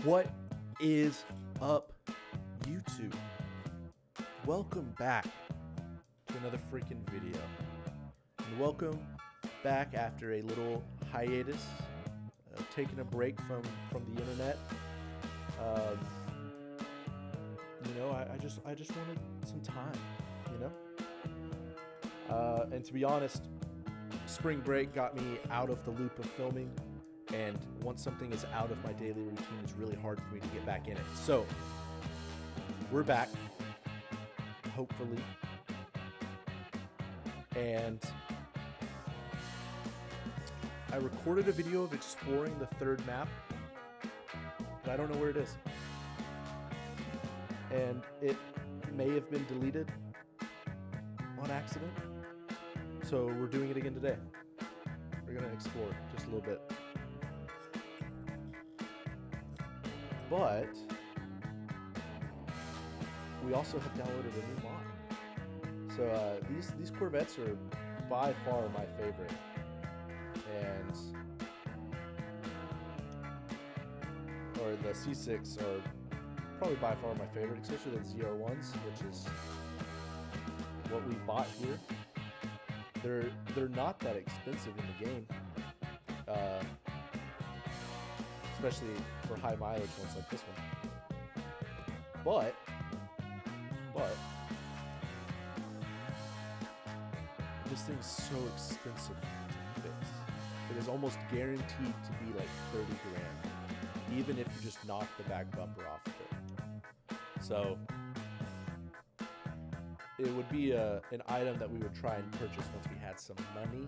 What is up, YouTube? Welcome back to another freaking video. And welcome back after a little hiatus, taking a break from the internet. I just wanted some time, and to be honest, spring break got me out of the loop of filming. And once something is out of my daily routine, it's really hard for me to get back in it. So, we're back, hopefully. And I recorded a video of exploring the third map, but I don't know where it is. And it may have been deleted on accident. So, we're doing it again today. We're going to explore just a little bit. But we also have downloaded a new mod. So these Corvettes are by far my favorite, or the C6 are probably by far my favorite, especially the ZR1s, which is what we bought here. They're not that expensive in the game. Especially for high mileage ones like this one. But this thing's so expensive to fix. It is almost guaranteed to be like 30 grand, even if you just knock the back bumper off of it. So it would be an item that we would try and purchase once we had some money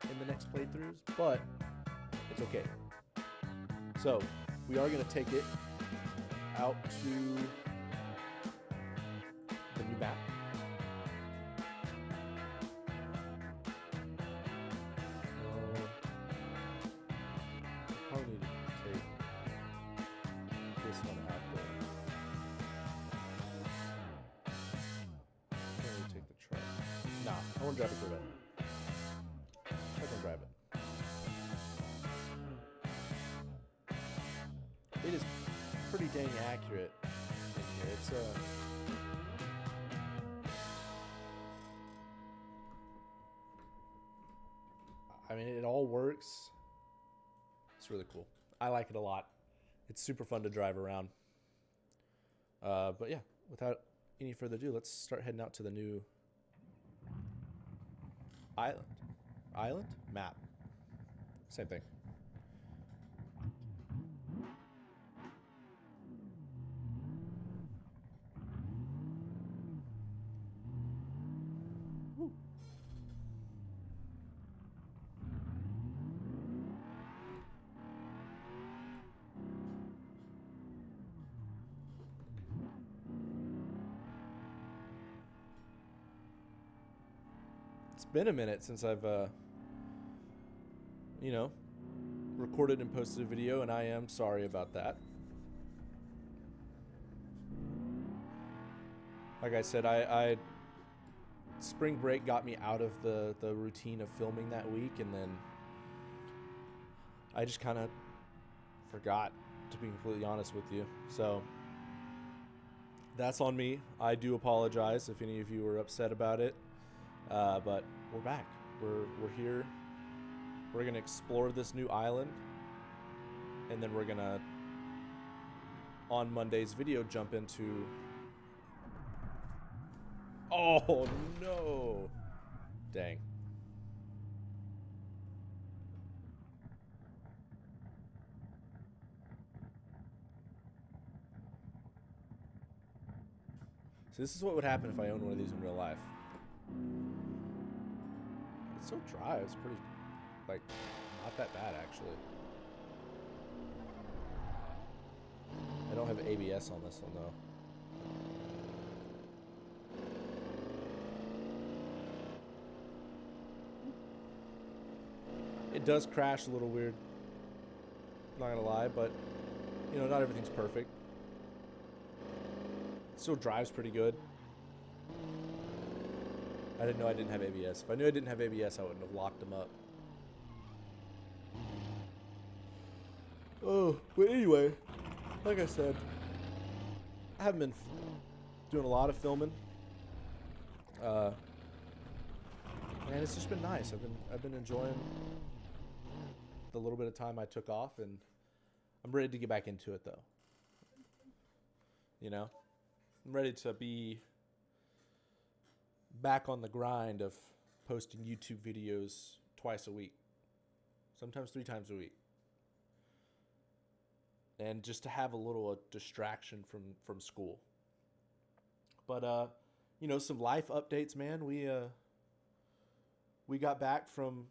in the next playthroughs, but it's okay. So, we are going to take it out to the new map. Probably need to take this one out there. I'm going to take the truck. Nah, I want to drive a Corvette. I can drive it. It is pretty dang accurate in here. It's I mean, it all works. It's really cool. I like it a lot. It's super fun to drive around. But yeah, without any further ado, let's start heading out to the new island map. Same thing. It's been a minute since I've, recorded and posted a video, and I am sorry about that. Like I said, I spring break got me out of the routine of filming that week, and then I just kind of forgot, to be completely honest with you. So that's on me. I do apologize if any of you were upset about it. But we're back. We're here. We're gonna explore this new island, and then we're gonna, on Monday's video, jump into. Oh no! Dang. So this is what would happen if I owned one of these in real life. It's so dry. It's pretty, not that bad, actually. I don't have ABS on this one, though. It does crash a little weird. Not gonna lie, but, not everything's perfect. It still drives pretty good. I didn't know I didn't have ABS. If I knew I didn't have ABS, I wouldn't have locked them up. Oh, but anyway, like I said, I haven't been doing a lot of filming. And it's just been nice. I've been enjoying the little bit of time I took off, and I'm ready to get back into it though. You know, I'm ready to be back on the grind of posting YouTube videos twice a week, sometimes 3 times a week, and just to have a little distraction from school. But you know, some life updates, man. We got back from.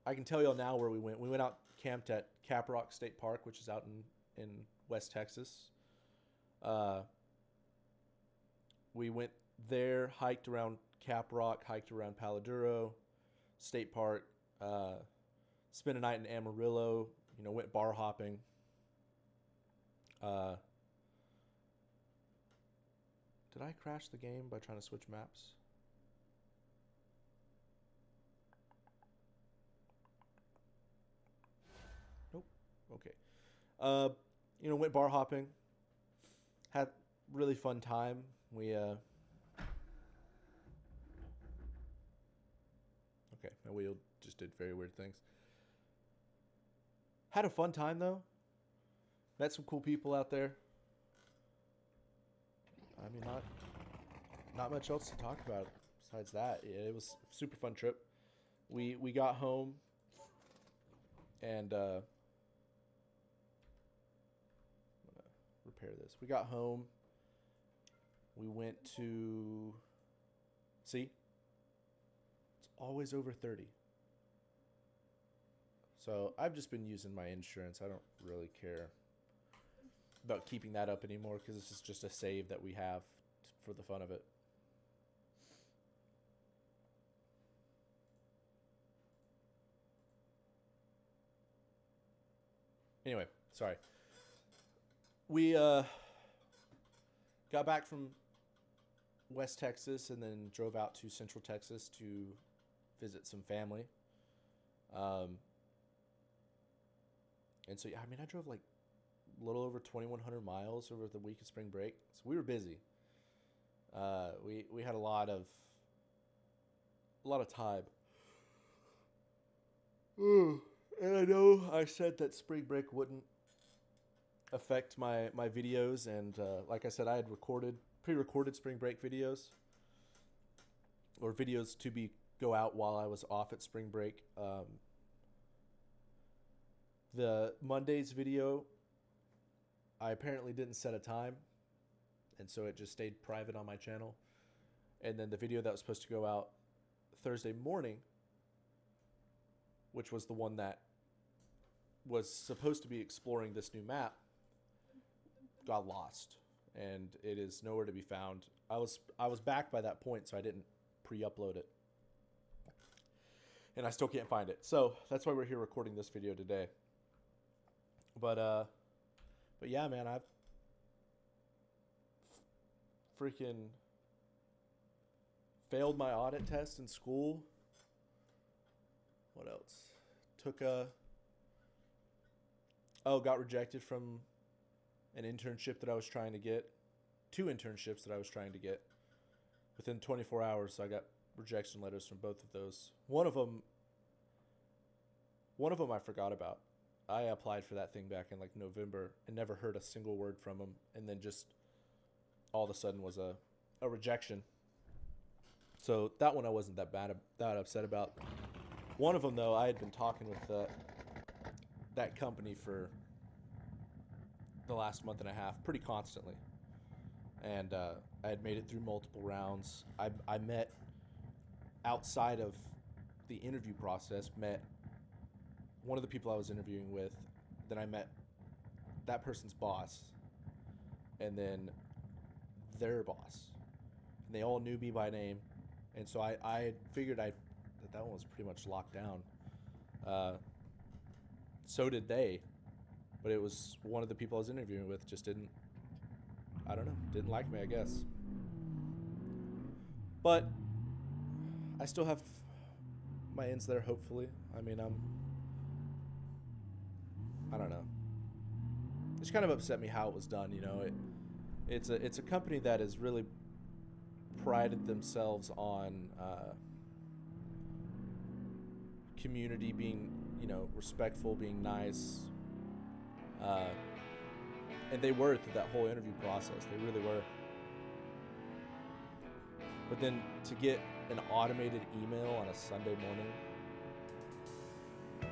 I can tell y'all now where we went. We went out camped at Caprock State Park, which is out in West Texas. We went there, hiked around Caprock, hiked around Paladuro State Park, spent a night in Amarillo. You know, went bar hopping. Did I crash the game by trying to switch maps? Nope. Okay. You know, went bar hopping. Had really fun time. We okay, my wheel just did very weird things. Had a fun time though. Met some cool people out there. I mean, not much else to talk about besides that. Yeah, it was a super fun trip. We got home and I'm gonna repair this. We got home. We went to see. It's always over 30. So I've just been using my insurance. I don't really care about keeping that up anymore because this is just a save that we have for the fun of it. Anyway, sorry. We got back from West Texas and then drove out to Central Texas to visit some family. And so, yeah, I mean, I drove like a little over 2,100 miles over the week of spring break. So we were busy. We had a lot of time. And I know I said that spring break wouldn't affect my videos, and like I said, I had pre-recorded spring break videos, or videos to go out while I was off at spring break. The Monday's video, I apparently didn't set a time, and so it just stayed private on my channel. And then the video that was supposed to go out Thursday morning, which was the one that was supposed to be exploring this new map, got lost, and it is nowhere to be found. I was back by that point, so I didn't pre-upload it, and I still can't find it. So that's why we're here recording this video today. But yeah, man, I've freaking failed my audit test in school. What else? Got rejected from an internship that I was trying to get. 2 internships that I was trying to get. Within 24 hours, I got rejection letters from both of those. One of them I forgot about. I applied for that thing back in like November and never heard a single word from them. And then just all of a sudden was a rejection. So that one I wasn't that upset about. One of them, though, I had been talking with that company for the last month and a half pretty constantly. And I had made it through multiple rounds. I met, outside of the interview process, met one of the people I was interviewing with. Then I met that person's boss, and then their boss. And they all knew me by name. And so I figured that one was pretty much locked down. So did they. But it was one of the people I was interviewing with just didn't like me, I guess. But I still have my ends there, hopefully. I mean, I don't know. just kind of upset me how it was done. You know, it's a company that has really prided themselves on community, being, you know, respectful, being nice, and they were through that whole interview process. They really were. But then to get an automated email on a Sunday morning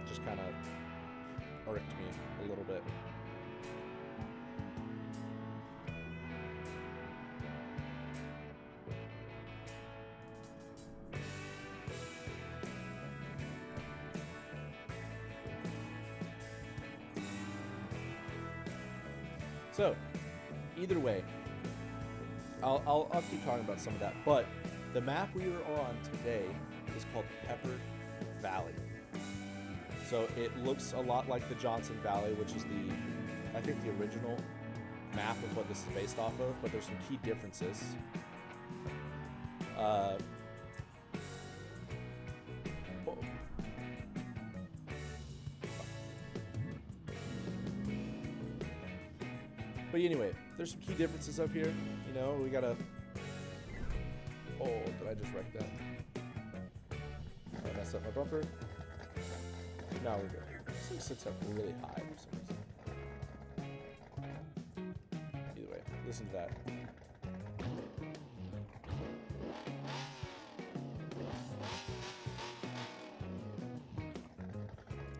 just kind of irked me a little bit. So, either way, I'll keep talking about some of that, but the map we are on today is called Pepper Valley. So it looks a lot like the Johnson Valley, which is I think the original map of what this is based off of, but there's some key differences. But anyway, there's some key differences up here. You know, we got a... Oh, did I just wreck that? Did I mess up my bumper? No, we're good. This thing sits up really high for some reason. Either way, listen to that.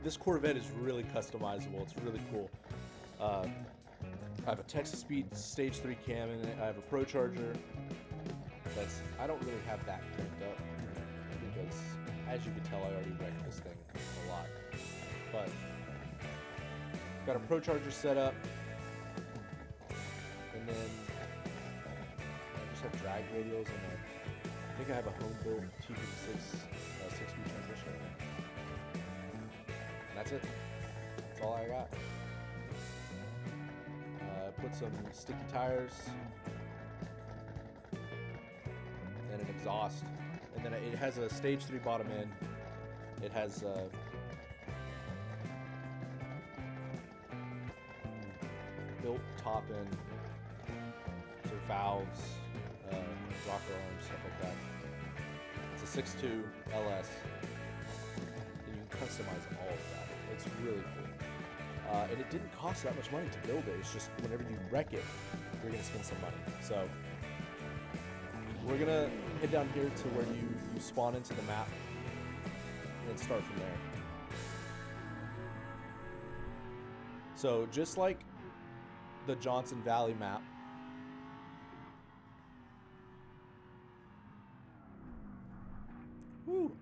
This Corvette is really customizable. It's really cool. I have a Texas Speed Stage 3 cam in it. I have a Pro Charger. I don't really have that cranked up because, as you can tell, I already wrecked this thing a lot. But got a Pro Charger set up, and then I just have drag radials, and I think I have a home built TP6 6-speed transmission. And that's it. That's all I got. Put some sticky tires and an exhaust, and then it has a stage 3 bottom end. It has built top end, so valves, rocker arms, stuff like that. It's a 6.2 LS, and you can customize all of that. It's really cool. And it didn't cost that much money to build it. It's just whenever you wreck it, you're going to spend some money. So we're going to head down here to where you spawn into the map and then start from there. So just like the Johnson Valley map,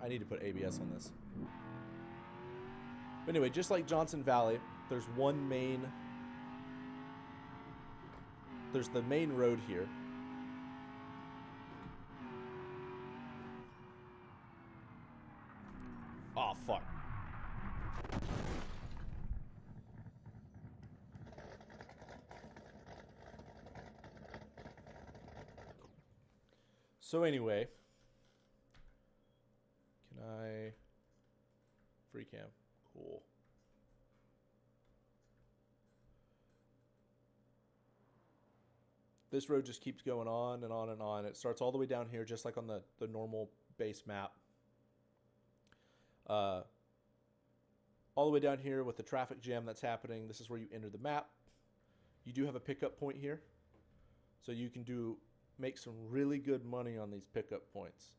I need to put ABS on this. But anyway, just like Johnson Valley, there's the main road here. Oh, fuck. So anyway, can I... Free cam. Cool. This road just keeps going on and on and on. It starts all the way down here, just like on the normal base map. All the way down here with the traffic jam that's happening. This is where you enter the map. You do have a pickup point here, so you can make some really good money on these pickup points.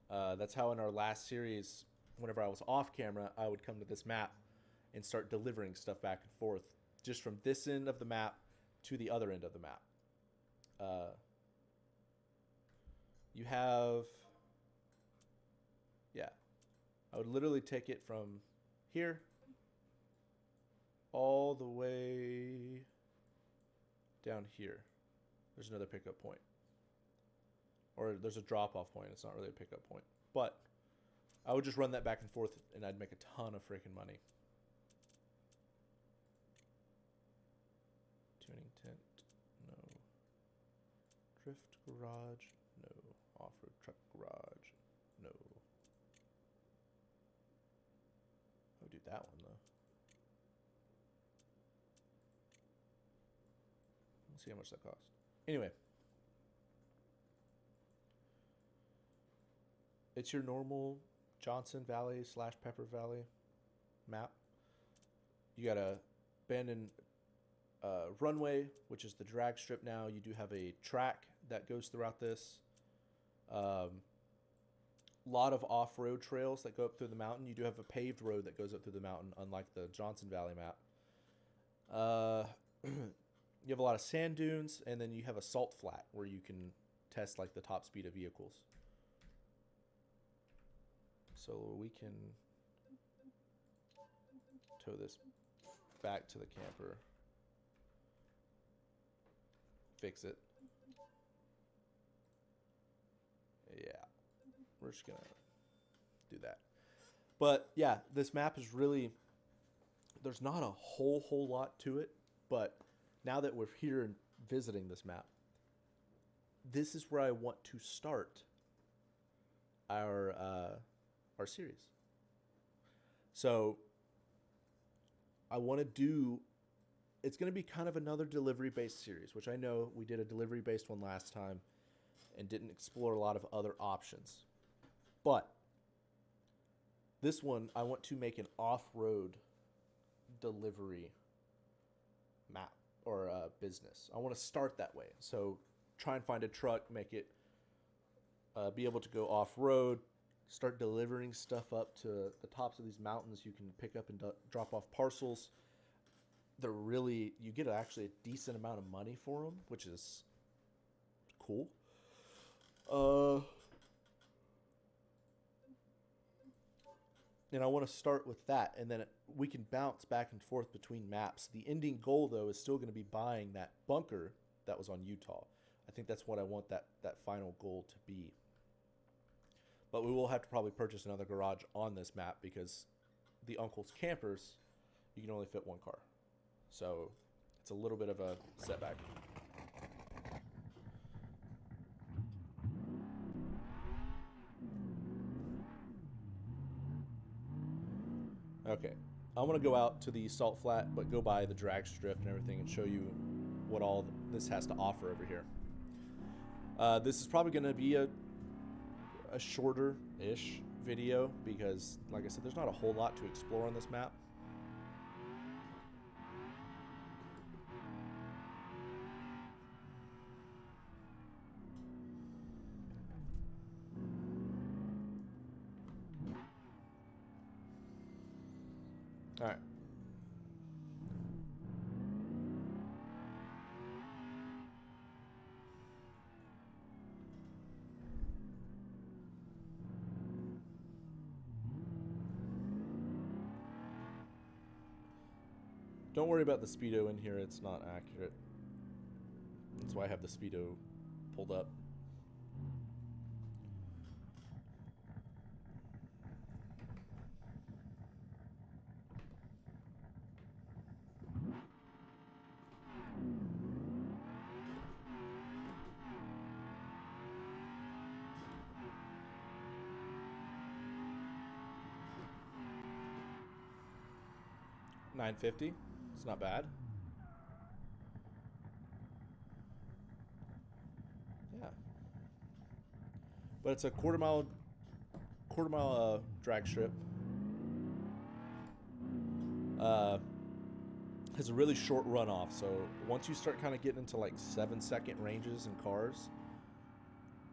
That's how in our last series, whenever I was off camera, I would come to this map and start delivering stuff back and forth, just from this end of the map to the other end of the map. You have, I would literally take it from here all the way down here. There's another pickup point, or there's a drop-off point. It's not really a pickup point, but I would just run that back and forth, and I'd make a ton of freaking money. Tuning tent, no. Drift garage, no. Off-road truck garage, no. I would do that one, though. see how much that cost. Anyway. It's your normal Johnson Valley / Pepper Valley map. You got a abandoned runway, which is the drag strip now. You do have a track that goes throughout this. Lot of off-road trails that go up through the mountain. You do have a paved road that goes up through the mountain, unlike the Johnson Valley map. You have a lot of sand dunes, and then you have a salt flat where you can test like the top speed of vehicles. So we can tow this back to the camper. Fix it. Yeah. We're just going to do that. But yeah, this map is really, there's not a whole lot to it. But now that we're here and visiting this map, this is where I want to start our series. So I want to do, it's going to be kind of another delivery-based series, which I know we did a delivery-based one last time and didn't explore a lot of other options. But this one, I want to make an off-road delivery map or business. I want to start that way. So try and find a truck, make it be able to go off-road, start delivering stuff up to the tops of these mountains. You can pick up and drop off parcels. They're really, you get actually a decent amount of money for them, which is cool. And I want to start with that, and then we can bounce back and forth between maps. The ending goal, though, is still going to be buying that bunker that was on Utah. I think that's what I want that final goal to be. But we will have to probably purchase another garage on this map because the Uncle's Campers, you can only fit one car. So it's a little bit of a setback. Okay, I want to go out to the salt flat, but go by the drag strip and everything and show you what all this has to offer over here. This is probably going to be a shorter-ish video because, like I said, there's not a whole lot to explore on this map. All right. Don't worry about the speedo in here. It's not accurate. That's why I have the speedo pulled up. $950. It's not bad. Yeah. But it's a quarter mile drag strip. Has a really short runoff, so once you start kind of getting into like 7-second ranges in cars,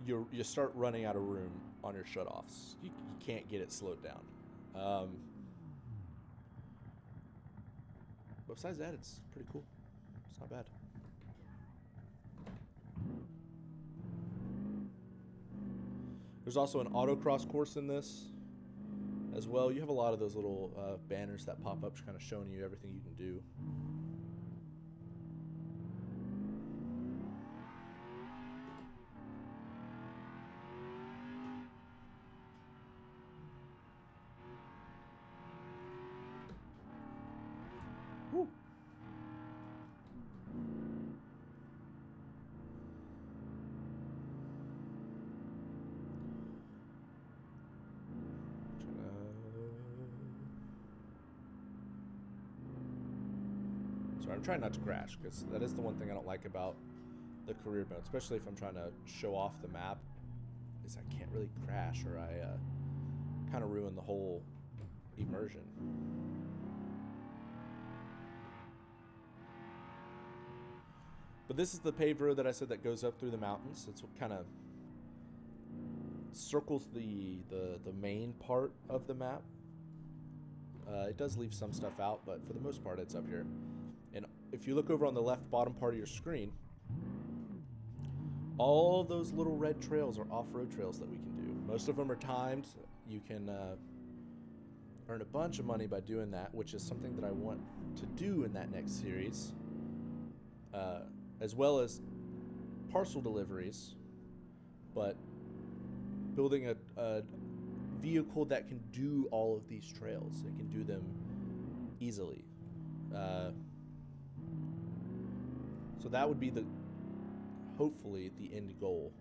you start running out of room on your shutoffs. You can't get it slowed down. But besides that, it's pretty cool. It's not bad. There's also an autocross course in this as well. You have a lot of those little banners that pop up kind of showing you everything you can do. Woo. So I'm trying not to crash, because that is the one thing I don't like about the career mode, especially if I'm trying to show off the map, is I can't really crash, or I kind of ruin the whole immersion. But this is the paved road that I said that goes up through the mountains. It's what kind of circles the main part of the map. It does leave some stuff out, but for the most part it's up here. And if you look over on the left bottom part of your screen, all those little red trails are off-road trails that we can do. Most of them are timed. You can earn a bunch of money by doing that, which is something that I want to do in that next series, as well as parcel deliveries, but building a vehicle that can do all of these trails. It can do them easily. So that would be hopefully the end goal.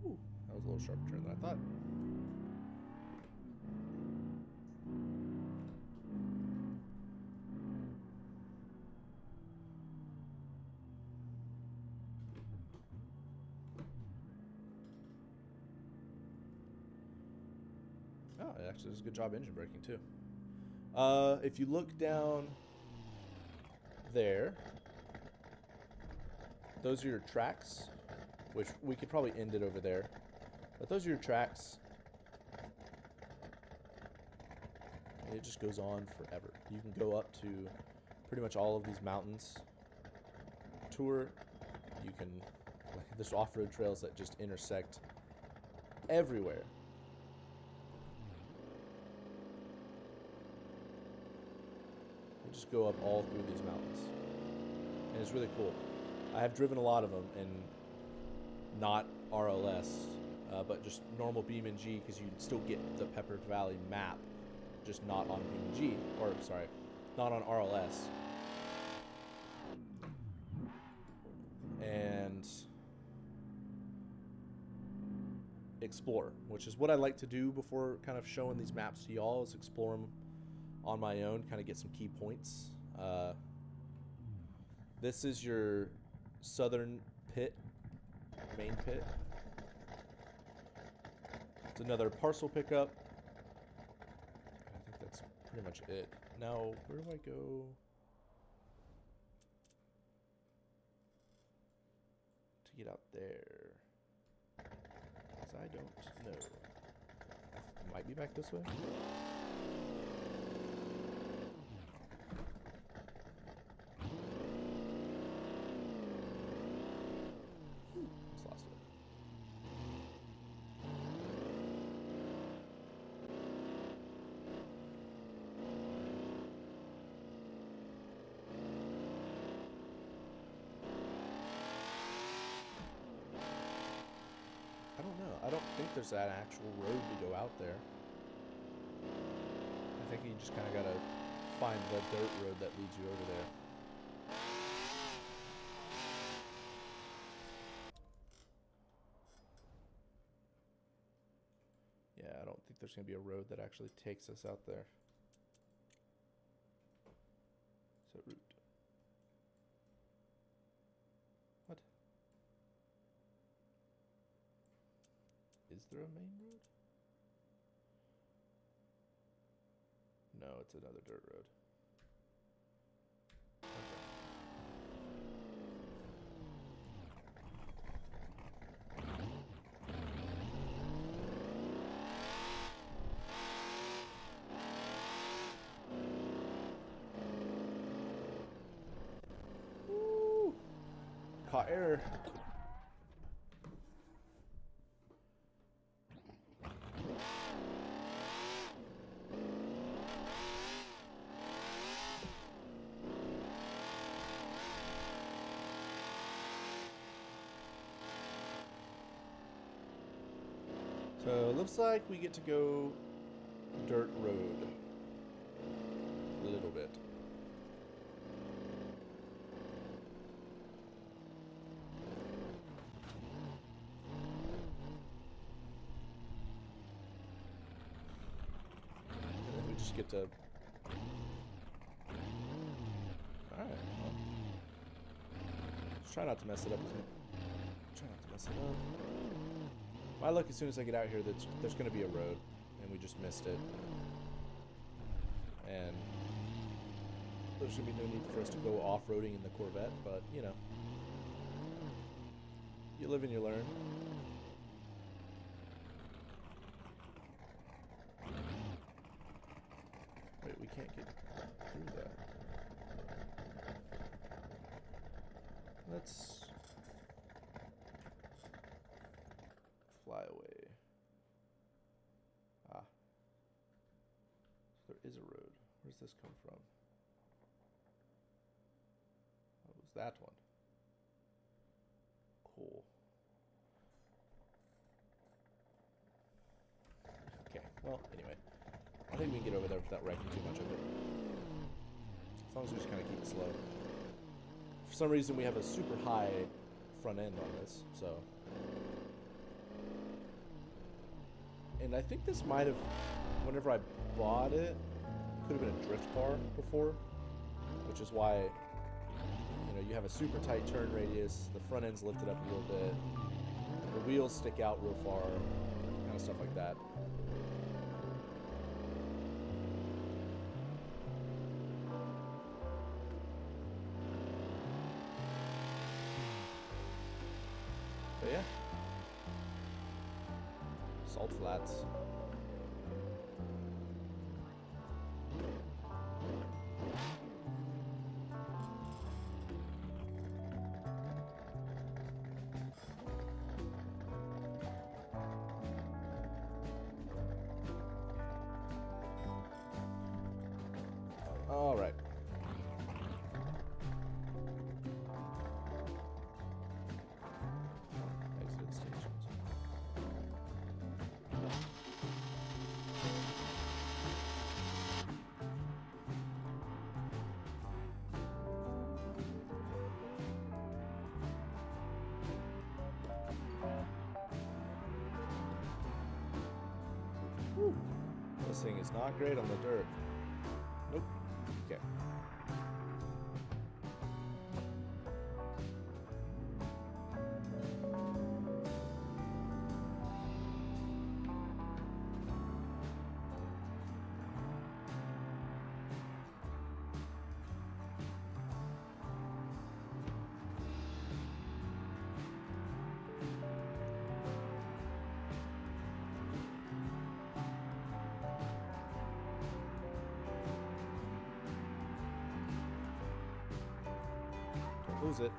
Ooh, that was a little sharper turn than I thought. Oh, it actually does a good job engine braking too. If you look down there, those are your tracks, which we could probably end it over there. But those are your tracks. And it just goes on forever. You can go up to pretty much all of these mountains. Tour. You can, there's off-road trails that just intersect everywhere. You just go up all through these mountains. And it's really cool. I have driven a lot of them, and not RLS, but just normal BeamNG, because you still get the Peppered Valley map, just not on BeamNG, or sorry, not on RLS. And explore, which is what I like to do before kind of showing these maps to y'all, is explore them on my own, kind of get some key points. This is your southern pit, main pit. It's another parcel pickup. I think that's pretty much it. Now, where do I go to get out there? Because I don't know. I might be back this way. I don't think there's that actual road to go out there. I think you just kind of gotta find the dirt road that leads you over there. Yeah, I don't think there's gonna be a road that actually takes us out there. So route. What? Is there a main road? No, it's another dirt road. Okay. Woo! Caught error. So it looks like we get to go dirt road a little bit. And then we just get to Just try not to mess it up. Try not to mess it up. My luck, as soon as I get out here, there's going to be a road, and we just missed it. And there should be no need for us to go off-roading in the Corvette, but, you know. You live and you learn. Wait, we can't get through that. Let's fly away. Ah. There is a road. Where does this come from? What was that one? Cool. Okay, well, anyway. I think we can get over there without wrecking too much of it. As long as we just kind of keep it slow. For some reason, we have a super high front end on this, so. And I think this might have, whenever I bought it, could have been a drift car before, which is why, you know, you have a super tight turn radius, the front end's lifted up a little bit, the wheels stick out real far, kind of stuff like that. But yeah, salt flats. All right. Exit stations. Whew. This thing is not great on the dirt. Nope. Okay. Lose it.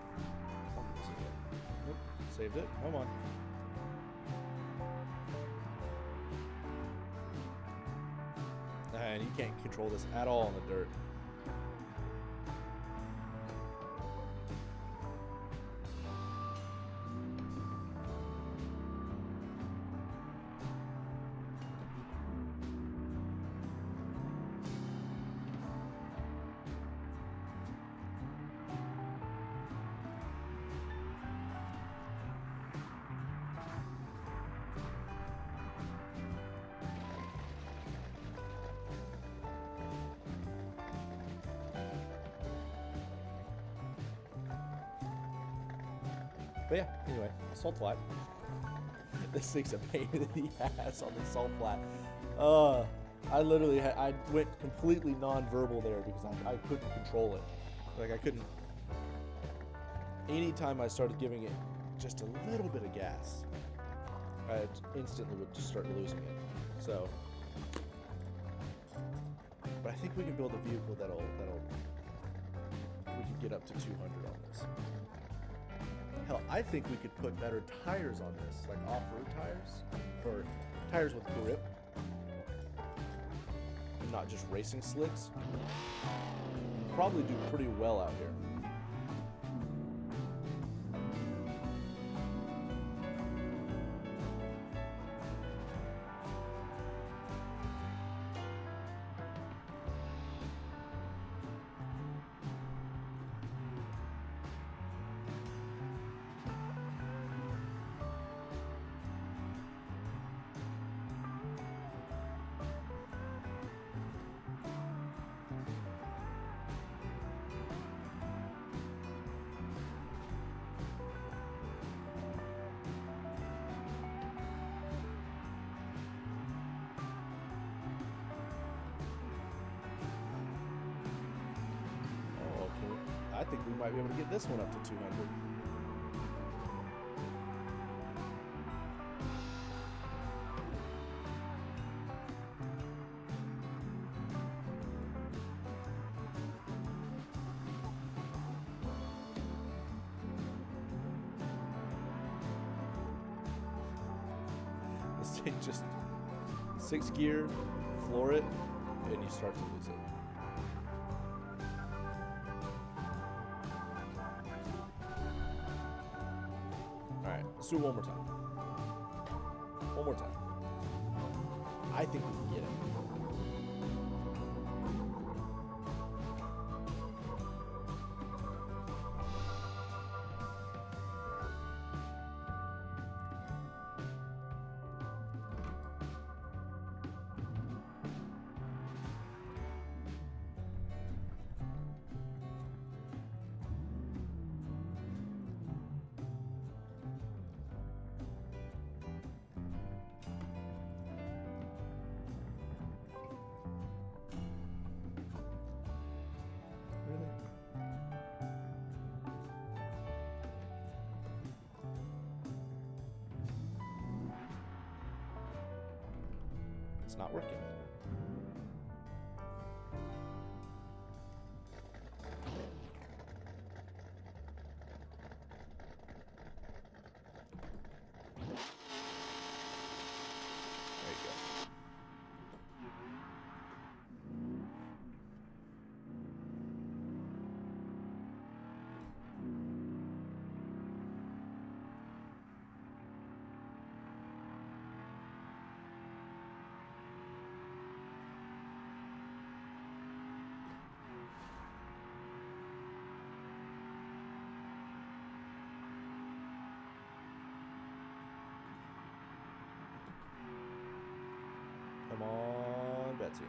Nope. Saved it. Come on. And you can't control this at all in the dirt. But yeah, anyway, salt flat. This thing's a pain in the ass on the salt flat. I literally I went completely non-verbal there because I couldn't control it. Like I couldn't. Anytime I started giving it just a little bit of gas, I instantly would just start losing it. So, but I think we can build a vehicle that'll we can get up to 200 on this. Hell, I think we could put better tires on this, like off-road tires, or tires with grip, and not just racing slicks. We'd probably do pretty well out here. I think we might be able to get this one up to 200. This thing just 6 gear, floor it, and you start to lose it. Alright, let's do it one more time. One more time. I think we can get it. It's not working. There you go. Come on, Betsy.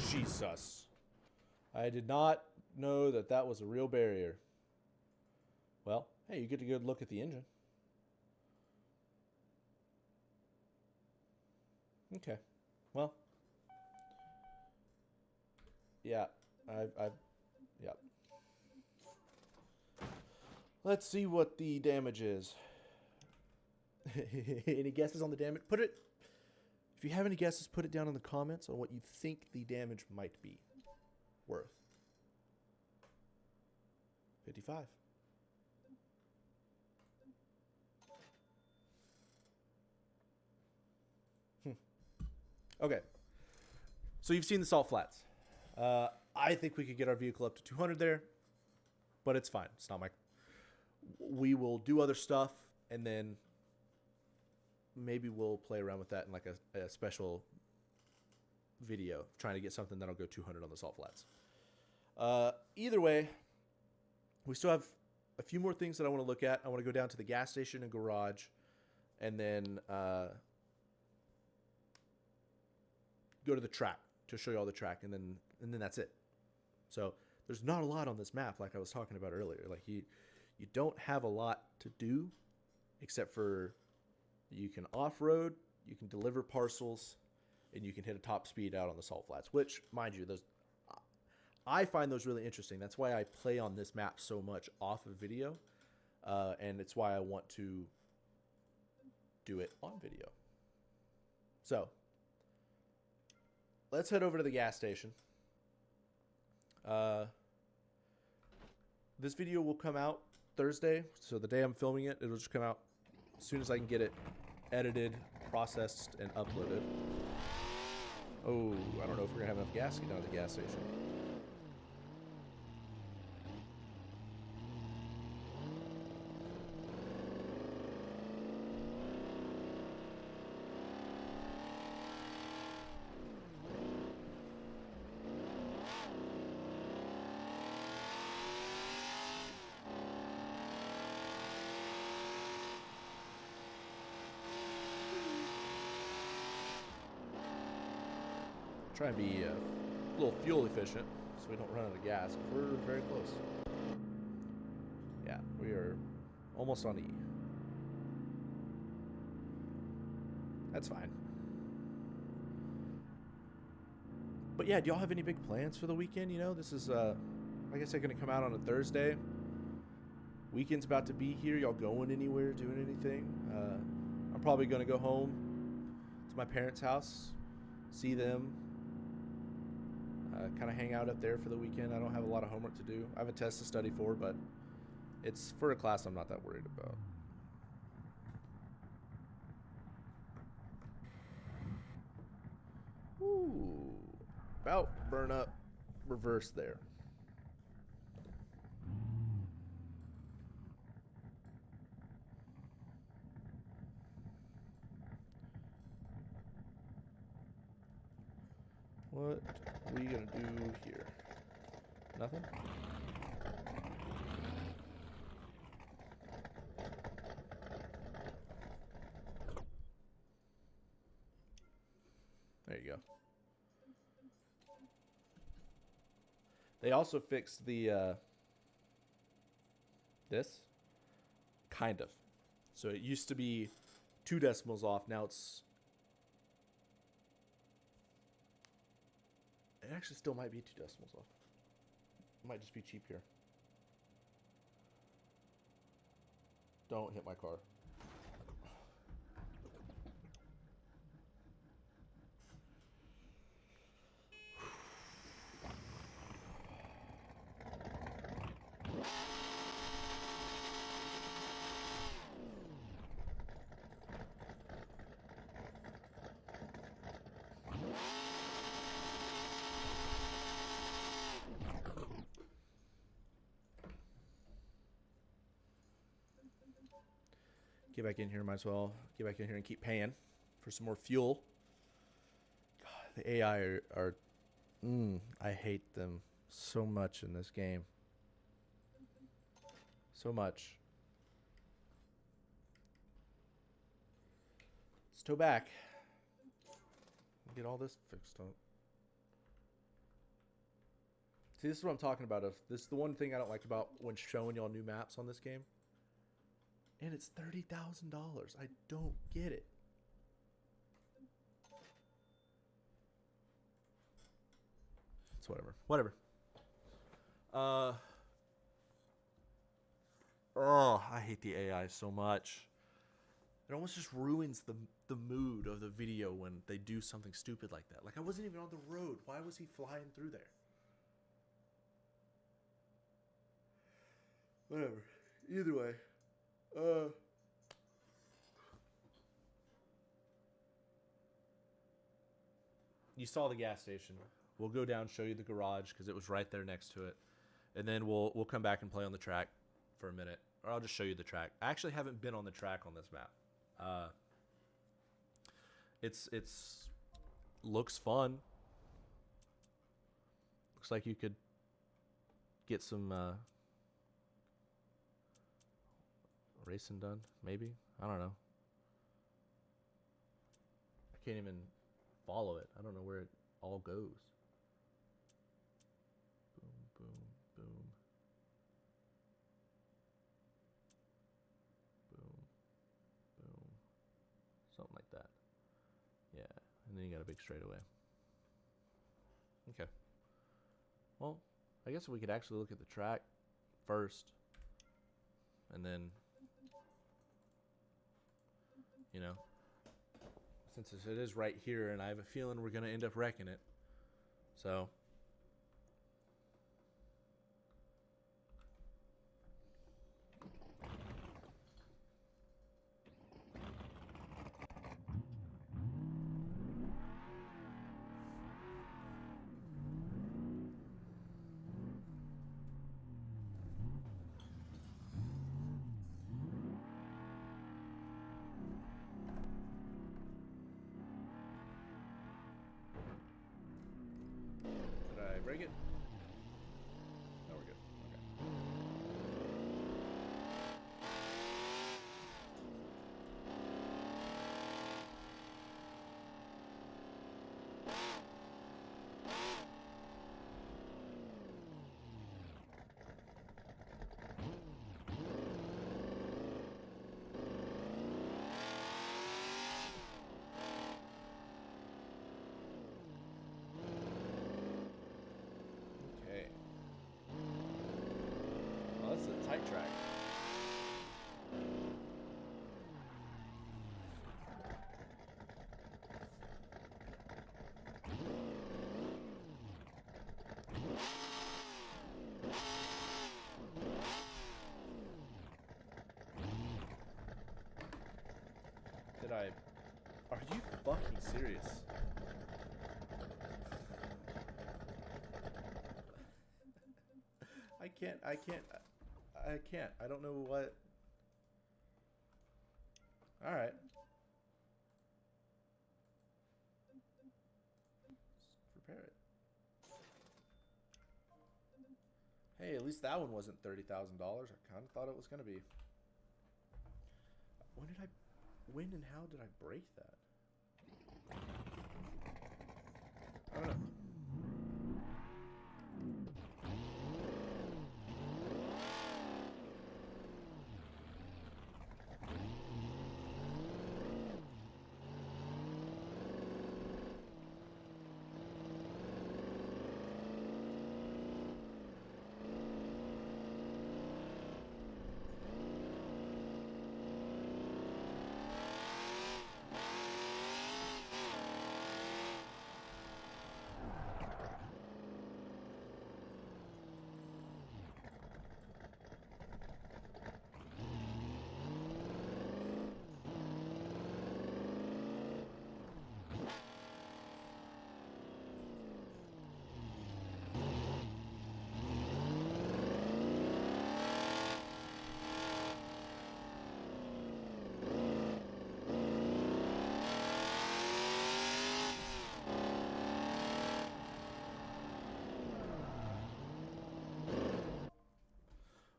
Jesus. I did not know that that was a real barrier. Well, hey, you get a good look at the engine. Okay. Well. Yeah. Yeah. Let's see what the damage is. Any guesses on the damage? If you have any guesses, put it down in the comments on what you think the damage might be worth. 55. Okay. So you've seen the salt flats. I think we could get our vehicle up to 200 there, but it's fine. It's not my... We will do other stuff, and then maybe we'll play around with that in like a special video, trying to get something that'll go 200 on the salt flats. Either way, we still have a few more things that I want to look at. I want to go down to the gas station and garage, and then go to the track to show you all the track, and then that's it. So there's not a lot on this map, like I was talking about earlier. Like you don't have a lot to do, except for you can off-road, you can deliver parcels, and you can hit a top speed out on the salt flats, which, mind you, I find those really interesting. That's why I play on this map so much off of video, and it's why I want to do it on video. So let's head over to the gas station. This video will come out Thursday, so the day I'm filming it, it'll just come out as soon as I can get it edited, processed, and uploaded. Oh, I don't know if we're gonna have enough gas to get down to the gas station. Try and be a little fuel efficient so we don't run out of gas. We're very close. Yeah, we are almost on E. That's fine. But yeah, do y'all have any big plans for the weekend? You know, this is, like I said, going to come out on a Thursday. Weekend's about to be here. Y'all going anywhere, doing anything? I'm probably going to go home to my parents' house, see them, kind of hang out up there for the weekend. I don't have a lot of homework to do. I have a test to study for, but it's for a class I'm not that worried about. Ooh, about burn up reverse there. What are we gonna do here? Nothing? There you go. They also fixed the this kind of. So it used to be 2 decimals off. Now it actually still might be 2 decimals off. It might just be cheap here. Don't hit my car. Get back in here, might as well get back in here and keep paying for some more fuel. God, the AI are I hate them so much in this game. So much. Let's tow back. Get all this fixed up. See, this is what I'm talking about. This is the one thing I don't like about when showing y'all new maps on this game. And it's $30,000. I don't get it. It's whatever. Whatever. I hate the AI so much. It almost just ruins the mood of the video when they do something stupid like that. Like, I wasn't even on the road. Why was he flying through there? Whatever. Either way. You saw the gas station. We'll go down, show you the garage because it was right there next to it, and then we'll come back and play on the track for a minute, or I'll just show you the track. I actually haven't been on the track on this map. It's looks fun. Looks like you could get some racing done, maybe. I don't know. I can't even follow it. I don't know where it all goes. Boom, boom, boom. Boom, boom. Something like that. Yeah, and then you got a big straightaway. Okay. Well, I guess we could actually look at the track first, and then, you know, since it is right here, and I have a feeling we're going to end up wrecking it. So, fucking serious? I can't. I don't know what. All right. Let's repair it. Hey, at least that one wasn't $30,000. I kind of thought it was gonna be. When and how did I break that? I don't know.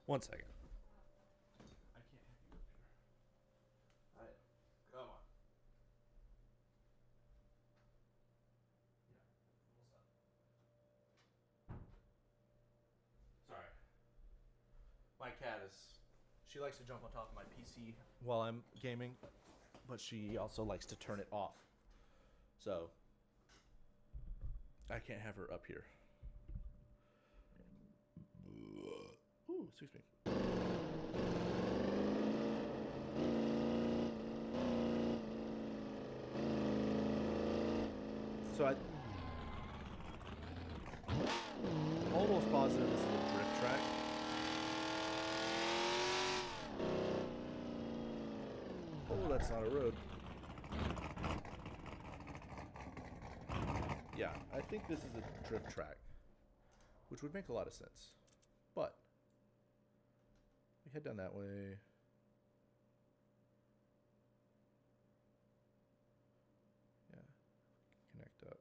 One second. I can't have you up here. All right. Come on. Yeah. Sorry. My cat is. She likes to jump on top of my PC while I'm gaming, but she also likes to turn it off. So I can't have her up here. Ooh, excuse me. So I'm almost positive this is a drift track. Oh, that's not a road. Yeah, I think this is a drift track, which would make a lot of sense. But we head down that way. Yeah, connect up.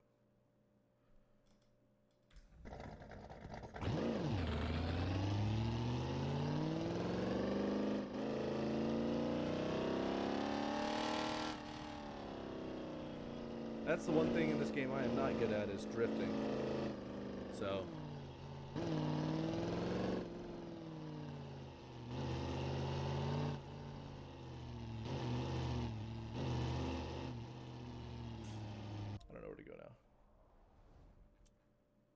That's the one thing in this game I am not good at is drifting. So I don't know where to go now.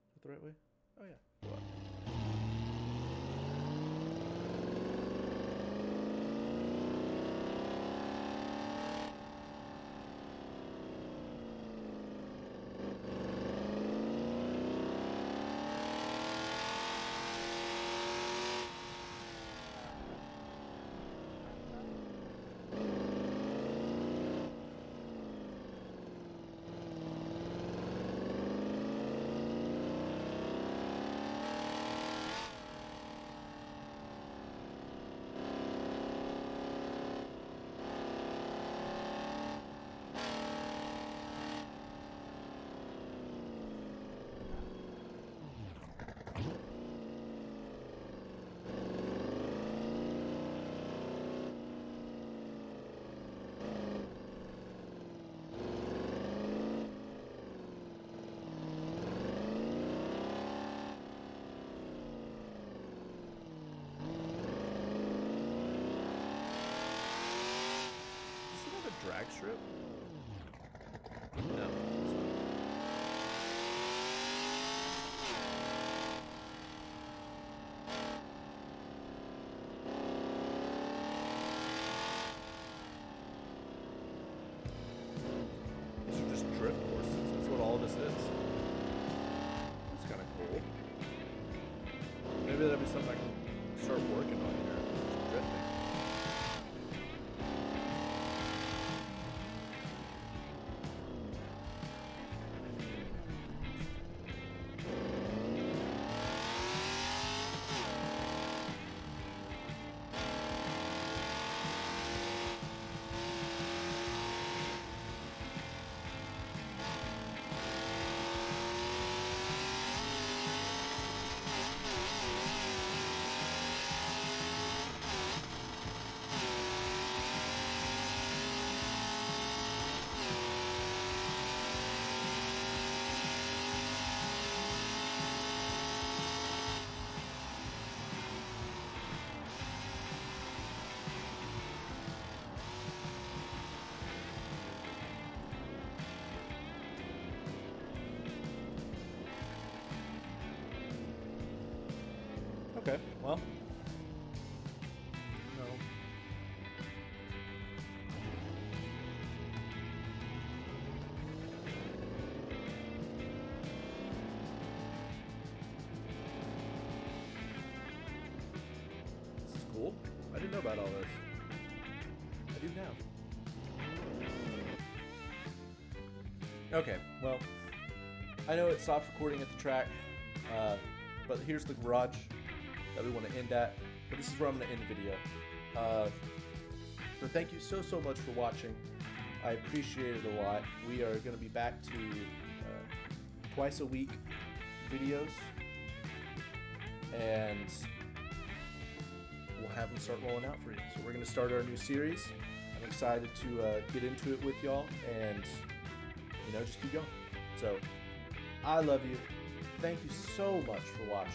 Is that the right way? Oh yeah. Go on. Drag strip? No. These are just drift courses. That's what all this is. That's kind of cool. Maybe that'll be something I can start working on here. Just drifting. Okay, well. No. This is cool. I didn't know about all this. I do now. Okay, well, I know it stopped recording at the track, but here's the garage that we want to end at. But this is where I'm going to end the video. So thank you so much for watching. I appreciate it a lot. We are going to be back to twice a week videos, and we'll have them start rolling out for you. So we're going to start our new series. I'm excited to get into it with y'all, and just keep going. So I love you. Thank you so much for watching,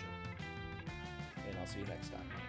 and I'll see you next time.